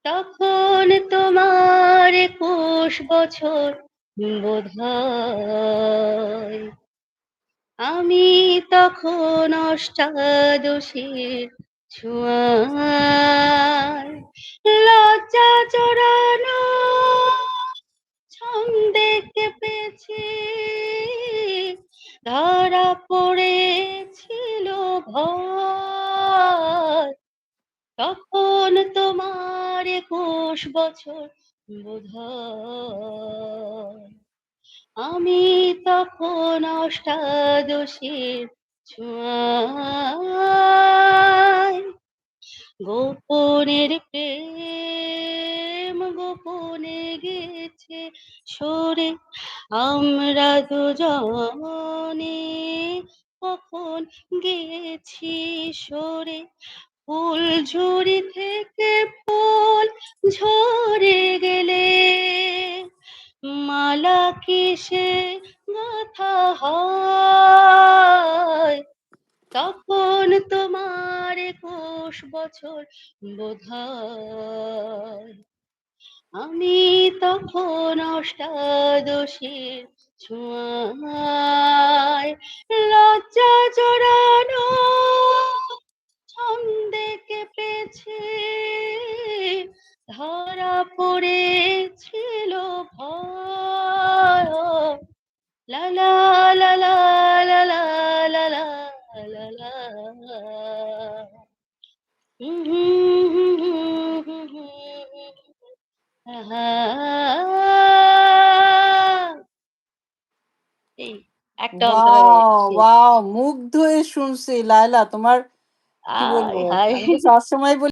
তখন তোমার ২১ বছর বোধহয়। আমি তখন অষ্টাদশীর ছোঁয়ায় লজ্জা জড়ানো ছন্দে কেঁপেছি, ধরা পড়েছিল ভয়। তখন তোমার ২১ বছর বোধহয়। আমি তখন অষ্টাদশীর ছোঁয়ায়। গোপনের প্রেম গোপনে গেছে সরে, আমরা দুজনে কখন গেছি সরে। ফুলঝুরি থেকে ফুল ঝরে গেলে মালা কিসে গাঁথা হয়। তখন তোমার ২১ বছর বোধহয়। আমি তখন অষ্টাদশীর ছোঁয়ায় লজ্জা জড়ানো ছন্দে কেঁপেছে, ধরা পড়েছিল ভয়। লা লা লা লা লা লা লা লা লা লা। হুম হুম হুম হুম হুম হুম আহা। এই একটা অন্তরা ওয়াও! শেষ। ওয়াও! মুগ্ধ হয়ে শুনছি লায়লা তোমার কি আয় বলবো? হায়! আমি তো সবসময় বলি